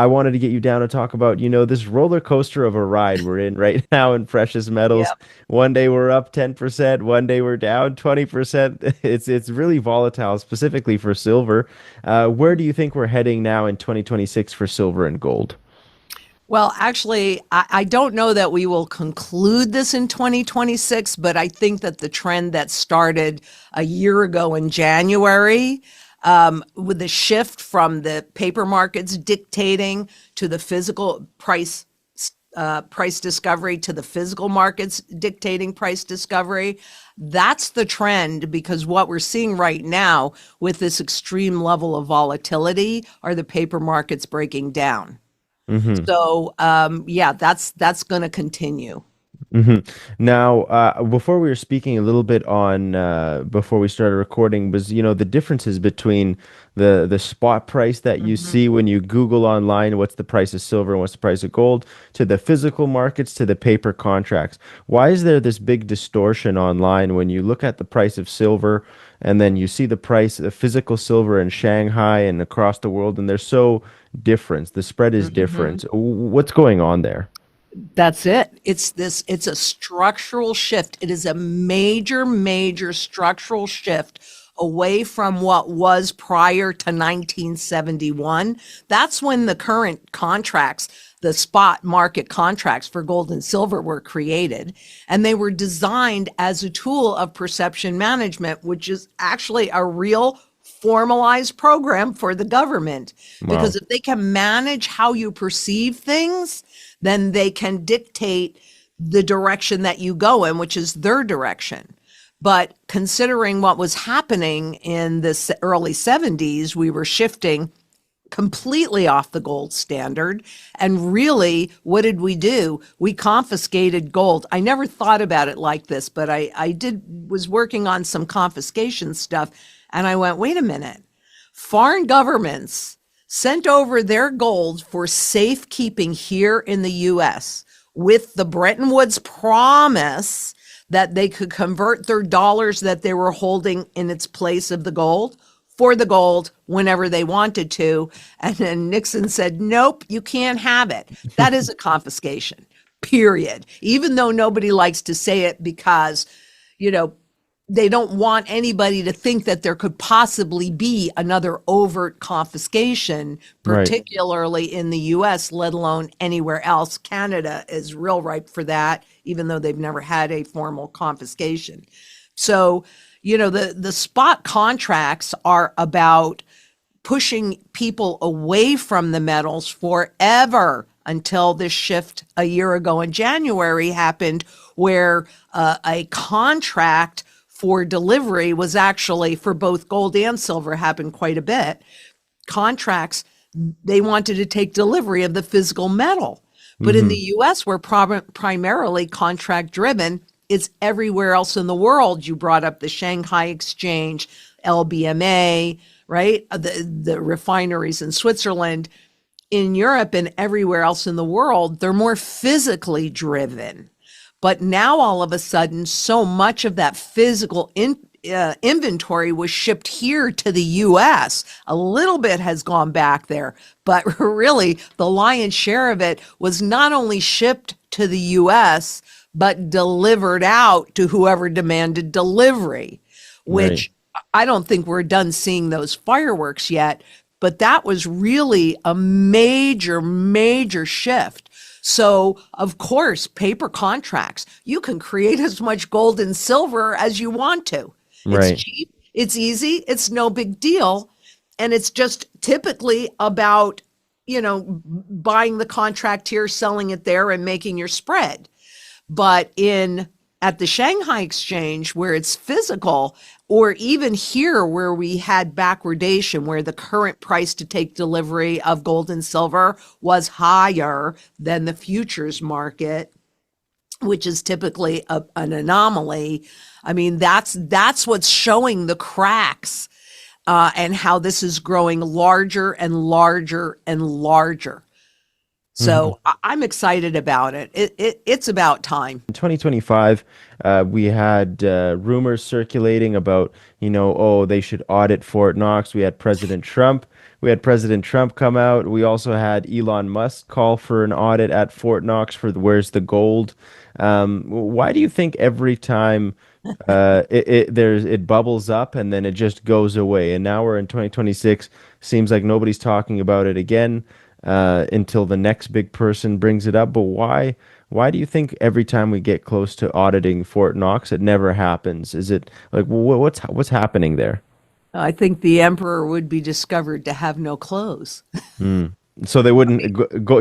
I wanted to get you down to talk about, this roller coaster of a ride we're in right now in precious metals. Yeah. One day we're up 10%, one day we're down 20%. It's really volatile, specifically for silver. Where do you think we're heading now in 2026 for silver and gold? Well, actually, I don't know that we will conclude this in 2026, but I think that the trend that started a year ago in January, with the shift from the paper markets dictating to the physical price discovery to the physical markets dictating price discovery. That's the trend because what we're seeing right now with this extreme level of volatility are the paper markets breaking down. Hmm. So yeah, that's going to continue. hmm Now, before we were speaking a little bit on before we started recording was, the differences between the spot price that you Mhm. see when you Google online, what's the price of silver and what's the price of gold, to the physical markets to the paper contracts. Why is there this big distortion online when you look at the price of silver and then you see the price of physical silver in Shanghai and across the world, and they're so different. The spread is different. Mhm. What's going on there? That's it. It's a structural shift. It is a major, major structural shift away from what was prior to 1971. That's when the current contracts, the spot market contracts for gold and silver were created. And they were designed as a tool of perception management, which is actually a real formalized program for the government. Because Wow. if they can manage how you perceive things, then they can dictate the direction that you go in, which is their direction. But considering what was happening in the early 70s, we were shifting completely off the gold standard. And really, what did we do? We confiscated gold. I never thought about it like this, but was working on some confiscation stuff. And I went, wait a minute. Foreign governments sent over their gold for safekeeping here in the US with the Bretton Woods promise that they could convert their dollars that they were holding in its place of the gold for the gold whenever they wanted to. And then Nixon said, nope, you can't have it. That is a confiscation, period. Even though nobody likes to say it because, you know, they don't want anybody to think that there could possibly be another overt confiscation, Right. particularly in the US, let alone anywhere else. Canada is real ripe for that, even though they've never had a formal confiscation. So, the spot contracts are about pushing people away from the metals forever until this shift a year ago in January happened, where a contract for delivery was actually for both gold and silver happened quite a bit. Contracts, they wanted to take delivery of the physical metal. But in the Hmm. US, we're primarily contract driven. It's everywhere else in the world. You brought up the Shanghai Exchange, LBMA, right? The refineries in Switzerland. In Europe and everywhere else in the world, they're more physically driven. But now all of a sudden, so much of that physical inventory was shipped here to the US. A little bit has gone back there, but really the lion's share of it was not only shipped to the US, but delivered out to whoever demanded delivery, Right. which I don't think we're done seeing those fireworks yet. But that was really a major, major shift. So, of course, paper contracts, you can create as much gold and silver as you want to. It's Right. cheap, it's easy, it's no big deal. And it's just typically about, buying the contract here, selling it there, and making your spread. But in at the Shanghai Exchange, where it's physical, or even here where we had backwardation, where the current price to take delivery of gold and silver was higher than the futures market, which is typically an anomaly. I mean, that's what's showing the cracks, and how this is growing larger and larger and larger. Mhm. So I'm excited about it. It's about time. In 2025, we had rumors circulating about, oh, they should audit Fort Knox. We had President Trump. We had President Trump come out. We also had Elon Musk call for an audit at Fort Knox for where's the gold. Why do you think every time it bubbles up and then it just goes away? And now we're in 2026. Seems like nobody's talking about it again until the next big person brings it up. But why? Why do you think every time we get close to auditing Fort Knox, it never happens? Is it like what's happening there? I think the emperor would be discovered to have no clothes. So they wouldn't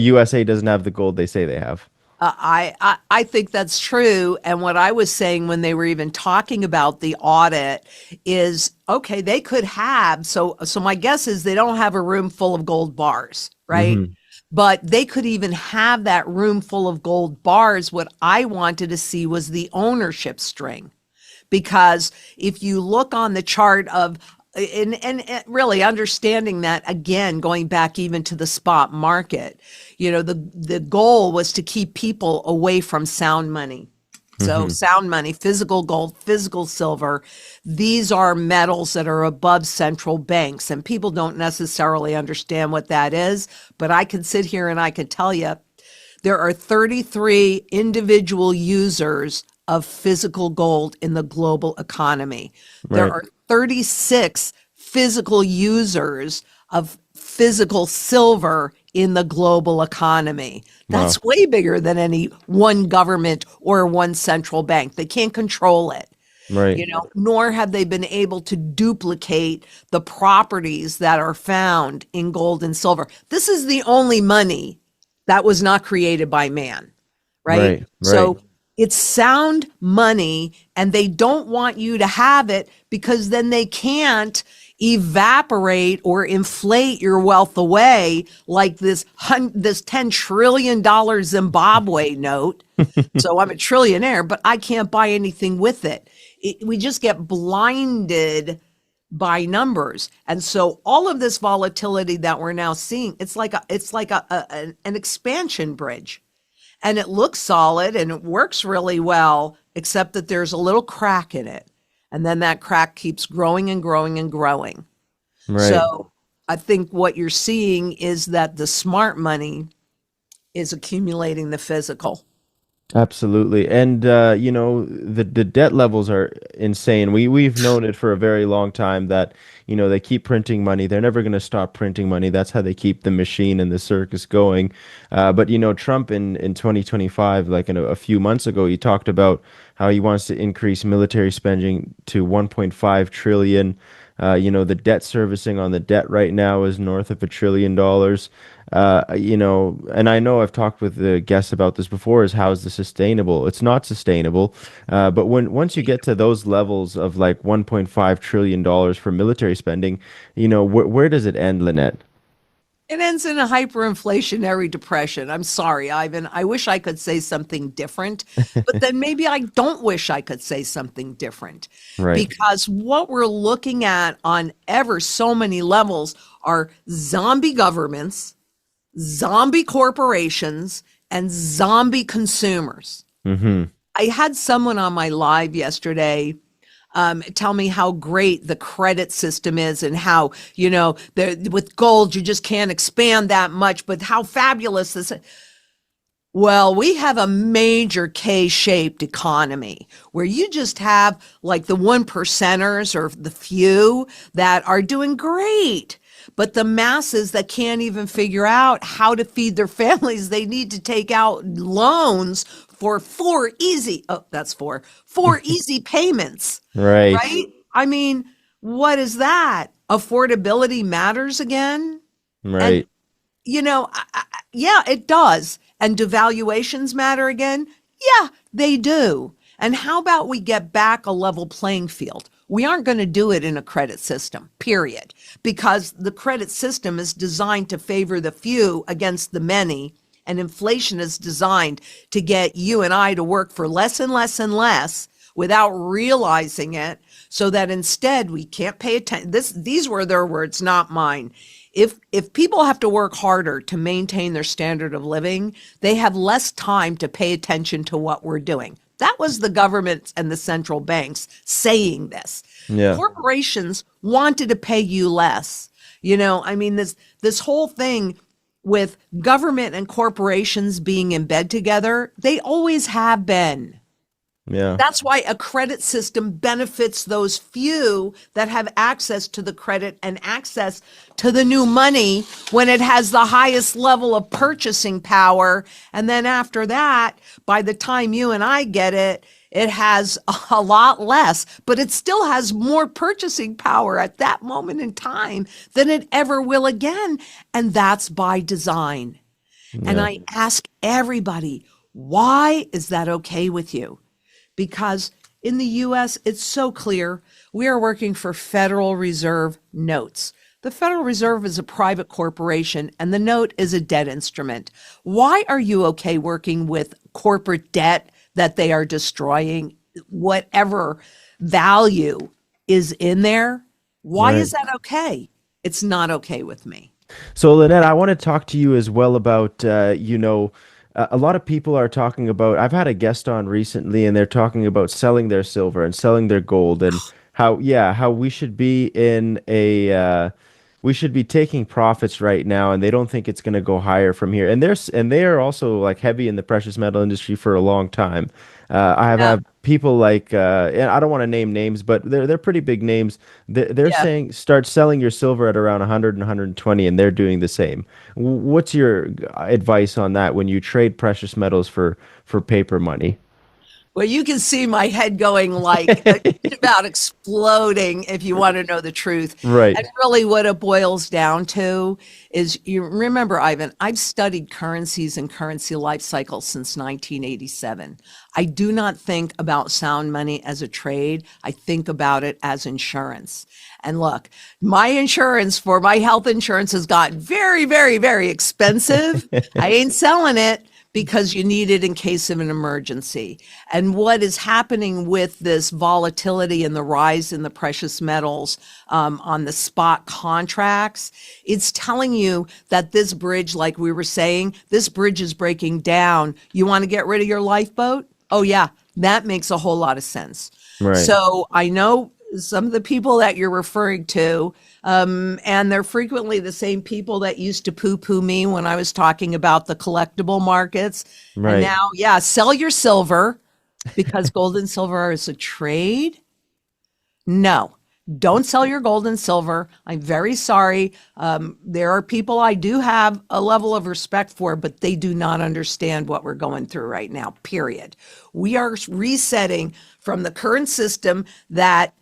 USA doesn't have the gold they say they have. I think that's true. And what I was saying when they were even talking about the audit is, okay, they could have, so my guess is they don't have a room full of gold bars, right? Hmm. But they could even have that room full of gold bars. What I wanted to see was the ownership string. Because if you look on the chart of, and really understanding that, again, going back even to the spot market, the goal was to keep people away from sound money. So Hmm. sound money, physical gold, physical silver, these are metals that are above central banks, and people don't necessarily understand what that is. But I can sit here and I can tell you there are 33 individual users of physical gold in the global economy. There Right. are 36 physical users of physical silver in the global economy. Wow. That's way bigger than any one government or one central bank. They can't control it, Right. nor have they been able to duplicate the properties that are found in gold and silver. This is the only money that was not created by man, right? Right. Right. So it's sound money, and they don't want you to have it because then they can't evaporate or inflate your wealth away like this $10 trillion Zimbabwe note. So I'm a trillionaire, but I can't buy anything with it. We just get blinded by numbers. And so all of this volatility that we're now seeing, an expansion bridge. And it looks solid and it works really well, except that there's a little crack in it. And then that crack keeps growing and growing and growing. Right. So I think what you're seeing is that the smart money is accumulating the physical. Absolutely. And the debt levels are insane. We've known it for a very long time that, they keep printing money. They're never going to stop printing money. That's how they keep the machine and the circus going. But Trump in 2025, like a few months ago, he talked about how he wants to increase military spending to 1.5 trillion. The debt servicing on the debt right now is north of $1 trillion. And I know I've talked with the guests about this before, is how is this sustainable? It's not sustainable. But once you get to those levels of like $1.5 trillion for military spending, where does it end, Lynette? It ends in a hyperinflationary depression. I'm sorry, Ivan. I wish I could say something different, but then maybe I don't wish I could say something different Right. because what we're looking at on ever so many levels are zombie governments, zombie corporations, and zombie consumers. Mm-hmm. I had someone on my live yesterday tell me how great the credit system is and how, with gold, you just can't expand that much, but how fabulous this is. Well, we have a major K-shaped economy where you just have like the one percenters or the few that are doing great. But the masses that can't even figure out how to feed their families, they need to take out loans for four easy payments, Right. right? I mean, what is that? Affordability matters again? And, Right. yeah, it does. And do valuations matter again? Yeah, they do. And how about we get back a level playing field? We aren't going to do it in a credit system, period, because the credit system is designed to favor the few against the many. And inflation is designed to get you and I to work for less and less and less without realizing it, so that instead we can't pay attention. These were their words, not mine. if people have to work harder to maintain their standard of living, they have less time to pay attention to what we're doing. That was the government and the central banks saying this. Yeah. Corporations wanted to pay you less. I mean, this whole thing with government and corporations being in bed together, they always have been. Yeah. That's why a credit system benefits those few that have access to the credit and access to the new money when it has the highest level of purchasing power. And then after that, by the time you and I get it, it has a lot less, but it still has more purchasing power at that moment in time than it ever will again. And that's by design. And Yeah. I ask everybody, why is that okay with you? Because in the US, it's so clear we are working for Federal Reserve notes. The Federal Reserve is a private corporation and the note is a debt instrument. Why are you okay working with corporate debt that they are destroying whatever value is in there? Why Right. is that okay? It's not okay with me. So, Lynette, I want to talk to you as well about, a lot of people are talking about, I've had a guest on recently, and they're talking about selling their silver and selling their gold and how we should be we should be taking profits right now, and they don't think it's going to go higher from here. And they are also like heavy in the precious metal industry for a long time. I have Yeah. had people like, and I don't want to name names, but they're pretty big names. They're Yeah. saying start selling your silver at around 100 and 120, and they're doing the same. What's your advice on that when you trade precious metals for paper money? Well, you can see my head going like about exploding if you want to know the truth. Right. And really, what it boils down to is you remember, Ivan, I've studied currencies and currency life cycles since 1987. I do not think about sound money as a trade, I think about it as insurance. And look, my insurance for my health insurance has gotten very, very, very expensive. I ain't selling it because you need it in case of an emergency. And what is happening with this volatility and the rise in the precious metals on the spot contracts, it's telling you that this bridge, like we were saying, this bridge is breaking down. You want to get rid of your lifeboat? Oh, yeah, that makes a whole lot of sense. Right. So I know some of the people that you're referring to, and they're frequently the same people that used to poo-poo me when I was talking about the collectible markets. And Right. now, yeah, sell your silver because gold and silver is a trade. No, don't sell your gold and silver. I'm very sorry. There are people I do have a level of respect for, but they do not understand what we're going through right now, period. We are resetting from the current system that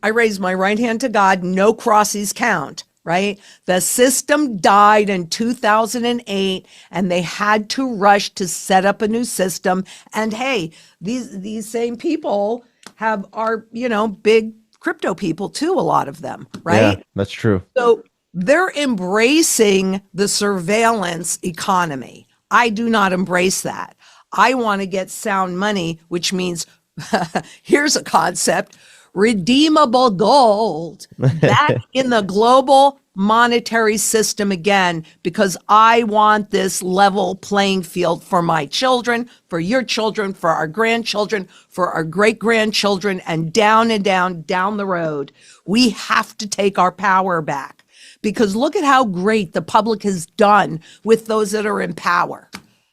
I raise my right hand to God, no crosses count, right? The system died in 2008 and they had to rush to set up a new system. And hey, these same people are, big crypto people too, a lot of them, Yeah, right? that's true. So they're embracing the surveillance economy. I do not embrace that. I want to get sound money, which means here's a concept: redeemable gold back in the global monetary system again, because I want this level playing field for my children, for your children, for our grandchildren, for our great grandchildren, and down the road. We have to take our power back, because look at how great the public has done with those that are in power.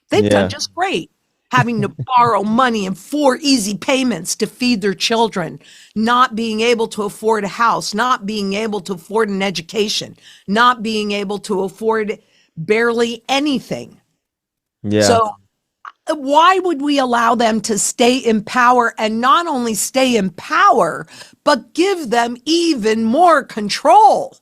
They've done Yeah. just great, having to borrow money in 4 easy payments to feed their children, not being able to afford a house, not being able to afford an education, not being able to afford barely anything. Yeah. So why would we allow them to stay in power, and not only stay in power, but give them even more control?